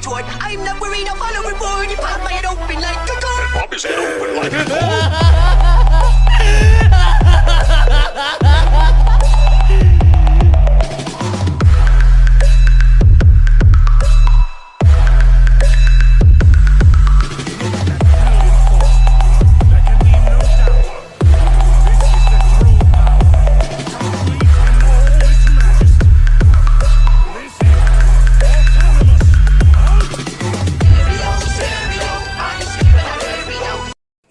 retort. I'm not worried, I'll follow reward. You pop my head open like a gun. And pop his head open like a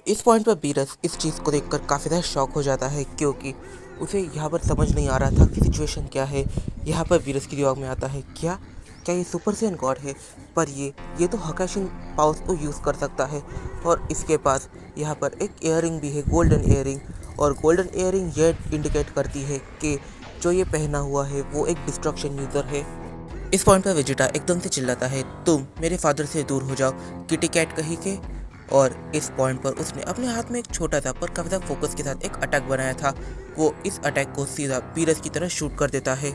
इस point पर Beerus इस चीज़ को देखकर काफ़ी ज़्यादा shock हो जाता है, क्योंकि उसे यहाँ पर समझ नहीं आ रहा था कि सिचुएशन क्या है। यहाँ पर बीरस की दिमाग में आता है, क्या क्या ये सुपर सैयन गॉड है, पर ये तो हकाशिन पावर्स को यूज़ कर सकता है। और इसके पास यहाँ पर एक इयररिंग भी है, गोल्डन इयररिंग, और गोल्डन इयररिंग ये इंडिकेट करती है कि जो ये पहना हुआ है वो एक डिस्ट्रक्शन यूज़र है। इस पॉइंट पर वेजिटा एकदम से चिल्लाता है, तुम मेरे फादर से दूर हो जाओ, किटी कैट कही के। और इस पॉइंट पर उसने अपने हाथ में एक छोटा सा पर काफी ज़्यादा फोकस के साथ एक अटैक बनाया था। वो इस अटैक को सीधा बीरस की तरह शूट कर देता है।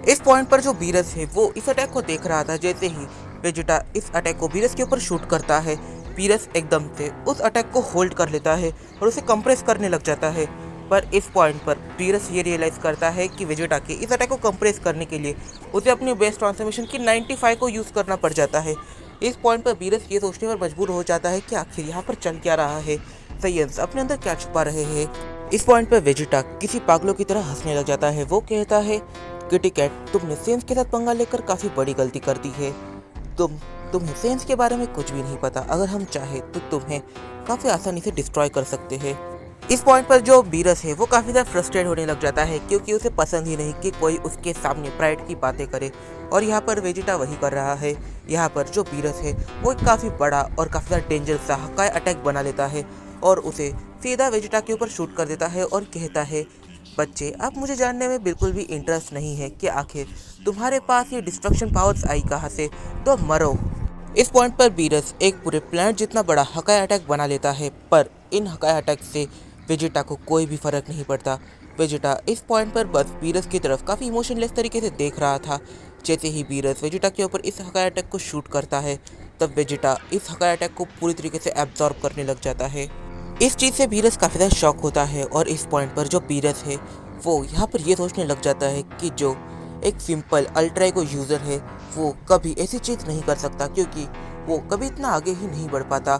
इस पॉइंट पर जो बीरस है वो इस अटैक को देख रहा था। जैसे ही वेजिटा इस अटैक को बीरस के ऊपर शूट करता है, बीरस एकदम से उस अटैक को होल्ड कर लेता है और उसे कंप्रेस करने लग जाता है। पर इस पॉइंट पर बीरस ये रियलाइज़ करता है कि वेजिटा के इस अटैक को कंप्रेस करने के लिए उसे अपनी बेस ट्रांसफॉर्मेशन की 95 को यूज़ करना पड़ जाता है। इस पॉइंट पर बीरस ये सोचने पर मजबूर हो जाता है कि आखिर यहाँ पर चल क्या रहा है, साइयन्स अपने अंदर क्या छुपा रहे हैं। इस पॉइंट पर वेजिटा किसी पागलों की तरह हंसने लग जाता है। वो कहता है, किटी कैट, तुमने सेंस के साथ पंगा लेकर काफ़ी बड़ी गलती कर दी है। तुम्हें सेंस के बारे में कुछ भी नहीं पता। अगर हम चाहे तो तुम्हें काफ़ी आसानी से डिस्ट्रॉय कर सकते हैं। इस पॉइंट पर जो बीरस है वो काफ़ी ज़्यादा फ्रस्ट्रेट होने लग जाता है, क्योंकि उसे पसंद ही नहीं कि कोई उसके सामने प्राइड की बातें करे। और यहाँ पर वेजिटा वही कर रहा है। यहाँ पर जो बीरस है वो एक काफ़ी बड़ा और काफ़ी ज़्यादा डेंजरस सा हक्काई अटैक बना लेता है और उसे सीधा वेजिटा के ऊपर शूट कर देता है और कहता है, बच्चे, अब मुझे जानने में बिल्कुल भी इंटरेस्ट नहीं है कि आखिर तुम्हारे पास ये डिस्ट्रक्शन पावर्स आई कहाँ से, तो मरो। इस पॉइंट पर बीरस एक पूरे प्लैनेट जितना बड़ा हक्काई अटैक बना लेता है, पर इन हक्काई अटैक से वेजिटा को कोई भी फर्क नहीं पड़ता। वेजिटा इस पॉइंट पर बस बीरस की तरफ काफ़ी इमोशनलेस तरीके से देख रहा था। जैसे ही बीरस वेजिटा के ऊपर इस हक्काई अटैक को शूट करता है, तब वेजिटा इस हक्काई अटैक को पूरी तरीके से एब्जॉर्ब करने लग जाता है। इस चीज़ से बीरस काफ़ी ज़्यादा शॉक होता है और इस पॉइंट पर जो बीरस है वो यहाँ पर ये सोचने लग जाता है कि जो एक सिंपल अल्ट्रा ईगो यूज़र है वो कभी ऐसी चीज़ नहीं कर सकता, क्योंकि वो कभी इतना आगे ही नहीं बढ़ पाता।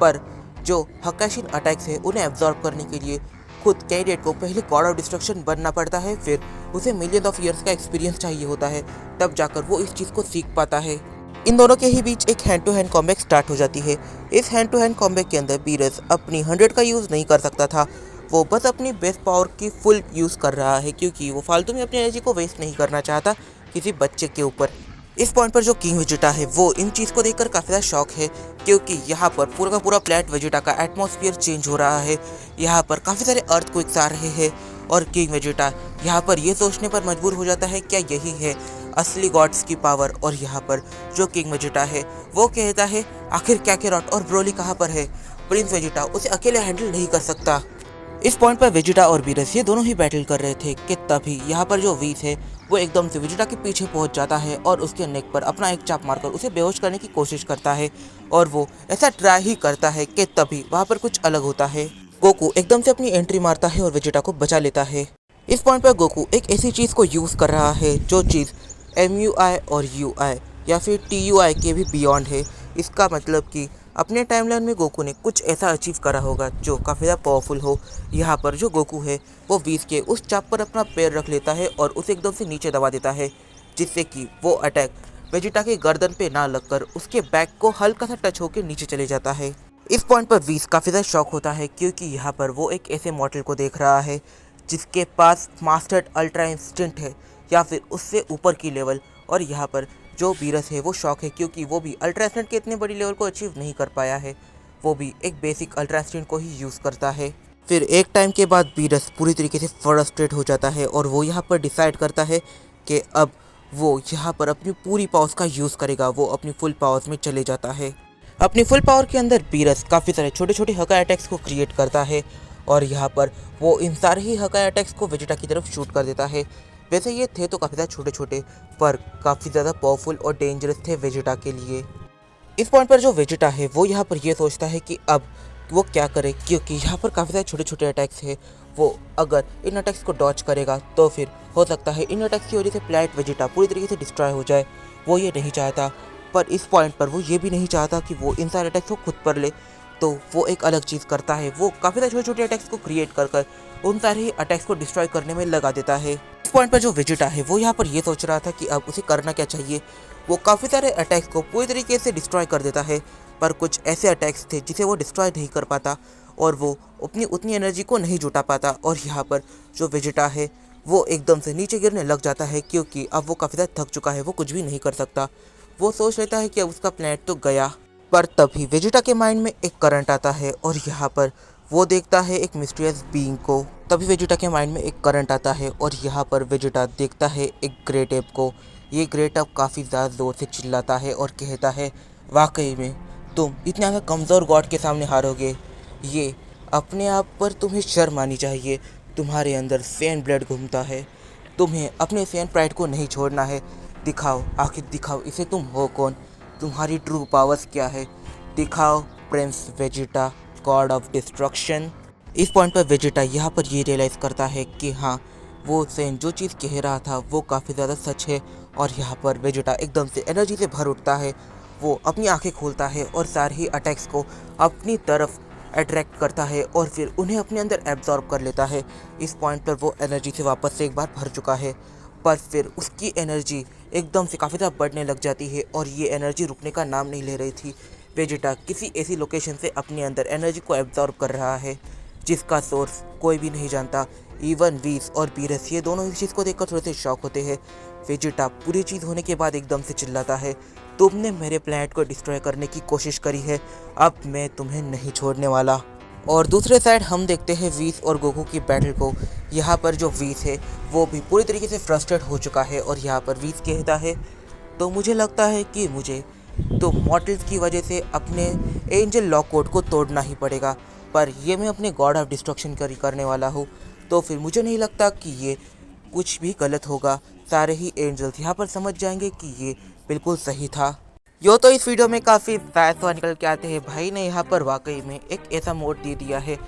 पर जो हकाशिन अटैक्स है उन्हें एब्जॉर्ब करने के लिए खुद कैडेट को पहले गॉड ऑफ डिस्ट्रक्शन बनना पड़ता है, फिर उसे मिलियन ऑफ ईयर्स का एक्सपीरियंस चाहिए होता है, तब जाकर वो इस चीज़ को सीख पाता है। इन दोनों के ही बीच एक hand to hand combat start हो जाती है। इस हैंड टू हैंड कॉम्बैट के अंदर बीरस अपनी 100 का यूज़ नहीं कर सकता था। वो बस अपनी बेस्ट पावर की फुल यूज़ कर रहा है, क्योंकि वो फालतू में अपनी एनर्जी को वेस्ट नहीं करना चाहता किसी बच्चे के ऊपर। इस पॉइंट पर जो किंग वेजिटा है वो इन चीज़ को देखकर काफ़ी ज़्यादा शॉक है, क्योंकि यहाँ पर पूरा का पूरा प्लैनेट वेजिटा का एटमॉस्फेयर चेंज हो रहा है। यहाँ पर काफ़ी सारे अर्थक्वेक्स आ रहे हैं और किंग वेजिटा यहाँ पर ये सोचने पर मजबूर हो जाता है, क्या यही है असली गॉड्स की पावर। और यहाँ पर जो किंग वेजिटा है वो कहता है, आखिर कैकेरॉट और ब्रोली कहाँ पर है, प्रिंस वेजिटा उसे अकेले हैंडल नहीं कर सकता। इस पॉइंट पर वेजिटा और बीरस ये दोनों ही बैटल कर रहे थे कि तभी यहाँ पर जो वीस है वो एकदम से वेजिटा के पीछे पहुंच जाता है और उसके नेक पर अपना एक चाप मारकर उसे बेहोश करने की कोशिश करता है। और वो ऐसा ट्राई ही करता है कि तभी वहाँ पर कुछ अलग होता है। गोकू एकदम से अपनी एंट्री मारता है और वेजिटा को बचा लेता है। इस पॉइंट पर गोकू एक ऐसी चीज़ को यूज़ कर रहा है जो चीज़ MUI और UI या फिर TUI के भी बियॉन्ड है। इसका मतलब कि अपने टाइमलाइन में गोकू ने कुछ ऐसा अचीव करा होगा जो काफ़ी ज़्यादा पावरफुल हो। यहाँ पर जो गोकू है वो वीस के उस चाप पर अपना पैर रख लेता है और उसे एकदम से नीचे दबा देता है, जिससे कि वो अटैक वेजिटा के गर्दन पे ना लगकर उसके बैक को हल्का सा टच होकर नीचे चले जाता है। इस पॉइंट पर वीस काफ़ी ज़्यादा शॉक होता है, क्योंकि यहाँ पर वो एक ऐसे मॉडल को देख रहा है जिसके पास मास्टर्ड अल्ट्रा इंस्टेंट है या फिर उससे ऊपर की लेवल। और यहाँ पर जो बीरस है वो शॉक है, क्योंकि वो भी अल्ट्रा इंस्टेंट के इतने बड़ी लेवल को अचीव नहीं कर पाया है। वो भी एक बेसिक अल्ट्रा इंस्टेंट को ही यूज़ करता है। फिर एक टाइम के बाद बीरस पूरी तरीके से फ्रस्ट्रेट हो जाता है और वो यहाँ पर डिसाइड करता है कि अब वो यहाँ पर अपनी पूरी पावर्स का यूज़ करेगा। वो अपनी फुल पावर्स में चले जाता है। अपनी फुल पावर के अंदर बीरस काफ़ी सारे छोटे छोटे हक्काई अटैक्स को क्रिएट करता है और यहाँ पर वो इन सारे ही हक्काई अटैक्स को वेजिटा की तरफ शूट कर देता है। वैसे ये थे तो काफ़ी ज़्यादा छोटे छोटे, पर काफ़ी ज़्यादा पावरफुल और डेंजरस थे वेजिटा के लिए। इस पॉइंट पर जो वेजिटा है वो यहाँ पर ये सोचता है कि अब वो क्या करे, क्योंकि यहाँ पर काफ़ी सारे छोटे छोटे अटैक्स है। वो अगर इन अटैक्स को डॉच करेगा तो फिर हो सकता है इन अटैक्स की वजह से प्लैनेट वेजिटा पूरी तरीके से डिस्ट्रॉय हो जाए। वो ये नहीं चाहता, पर इस पॉइंट पर वो ये भी नहीं चाहता कि वो इन सारे अटैक्स को खुद पर ले, तो वो एक अलग चीज़ करता है। वो काफ़ी सारे छोटे छोटे अटैक्स को क्रिएट कर कर उन सारे ही अटैक्स को डिस्ट्रॉय करने में लगा देता है। इस पॉइंट पर जो वेजिटा है वो यहाँ पर ये सोच रहा था कि अब उसे करना क्या चाहिए। वो काफ़ी सारे अटैक्स को पूरी तरीके से डिस्ट्रॉय कर देता है, पर कुछ ऐसे अटैक्स थे जिसे वो डिस्ट्रॉय नहीं कर पाता और वो अपनी उतनी एनर्जी को नहीं जुटा पाता। और यहाँ पर जो वेजिटा है वो एकदम से नीचे गिरने लग जाता है, क्योंकि अब वो काफ़ी ज़्यादा थक चुका है, वो कुछ भी नहीं कर सकता। वो सोच लेता है कि अब उसका प्लैनेट तो गया। पर तभी वेजिटा के माइंड में एक करंट आता है और यहाँ पर वो देखता है एक मिस्टीरियस बीइंग को। तभी वेजिटा के माइंड में एक करंट आता है और यहाँ पर वेजिटा देखता है एक ग्रेट एप को। ये ग्रेट एप काफ़ी ज़्यादा ज़ोर से चिल्लाता है और कहता है, वाकई में तुम इतने ज़्यादा कमज़ोर गॉड के सामने हारोगे। ये अपने आप पर तुम्हें शर्म आनी चाहिए। तुम्हारे अंदर सेन ब्लड घूमता है, तुम्हें अपने सेन प्राइड को नहीं छोड़ना है। दिखाओ, आखिर दिखाओ इसे, तुम हो कौन, तुम्हारी ट्रू पावर्स क्या है, दिखाओ Prince Vegeta, God of destruction. इस पॉइंट पर वेजिटा यहाँ पर ये रियलाइज़ करता है कि हाँ, वो सेन जो चीज़ कह रहा था वो काफ़ी ज़्यादा सच है। और यहाँ पर वेजिटा एकदम से एनर्जी से भर उठता है। वो अपनी आंखें खोलता है और सारे ही अटैक्स को अपनी तरफ अट्रैक्ट करता है और फिर उन्हें अपने अंदर एब्जॉर्ब कर लेता है। इस पॉइंट पर वो एनर्जी से वापस से एक बार भर चुका है, पर फिर उसकी एनर्जी एकदम से काफ़ी ज़्यादा बढ़ने लग जाती है और ये एनर्जी रुकने का नाम नहीं ले रही थी। वेजिटा किसी ऐसी लोकेशन से अपने अंदर एनर्जी को एब्जॉर्ब कर रहा है जिसका सोर्स कोई भी नहीं जानता। इवन वीस और बीरस ये दोनों इस चीज़ को देखकर थोड़े से शॉक होते हैं। वेजिटा पूरी चीज़ होने के बाद एकदम से चिल्लाता है, तुमने मेरे प्लैनेट को डिस्ट्रॉय करने की कोशिश करी है, अब मैं तुम्हें नहीं छोड़ने वाला। और दूसरे साइड हम देखते हैं वीस और गोकू की बैटल को। यहाँ पर जो वीस है वो भी पूरी तरीके से फ्रस्ट्रेट हो चुका है और यहाँ पर वीस कहता है, तो मुझे लगता है कि मुझे तो मॉर्टल्स की वजह से अपने एंजल लॉ कोड को तोड़ना ही पड़ेगा, पर ये मैं अपने गॉड ऑफ डिस्ट्रक्शन करने वाला हूँ, तो फिर मुझे नहीं लगता कि ये कुछ भी गलत होगा। सारे ही एंजल्स यहाँ पर समझ जाएंगे कि ये बिल्कुल सही था। यो तो इस वीडियो में काफ़ी फैसला निकल के आते हैं। भाई ने यहाँ पर वाकई में एक ऐसा मोड दे दिया है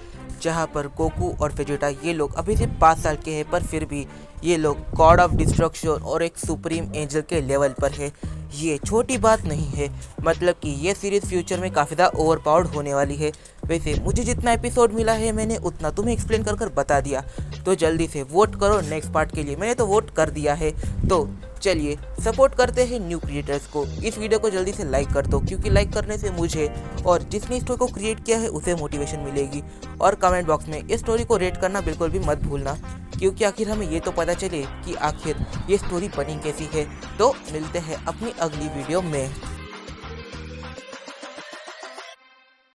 जहाँ पर गोकू और वेजिटा ये लोग अभी से 5 साल के हैं, पर फिर भी ये लोग गॉड ऑफ डिस्ट्रक्शन और एक सुप्रीम एंजल के लेवल पर है। ये छोटी बात नहीं है, मतलब कि ये सीरीज़ फ्यूचर में काफ़ी ज़्यादा ओवरपावर्ड होने वाली है। वैसे मुझे जितना एपिसोड मिला है मैंने उतना तुम्हें एक्सप्लेन कर बता दिया, तो जल्दी से वोट करो नेक्स्ट पार्ट के लिए। मैंने तो वोट कर दिया है, तो चलिए सपोर्ट करते हैं न्यू क्रिएटर्स को। इस वीडियो को जल्दी से लाइक कर दो, क्योंकि लाइक करने से मुझे और जिसने स्टोरी को क्रिएट किया है उसे मोटिवेशन मिलेगी। और कमेंट बॉक्स में इस स्टोरी को रेट करना बिल्कुल भी मत भूलना, क्योंकि आखिर हमें ये तो पता चले कि आखिर ये स्टोरी बनी कैसी है। तो मिलते हैं अपनी अगली वीडियो में।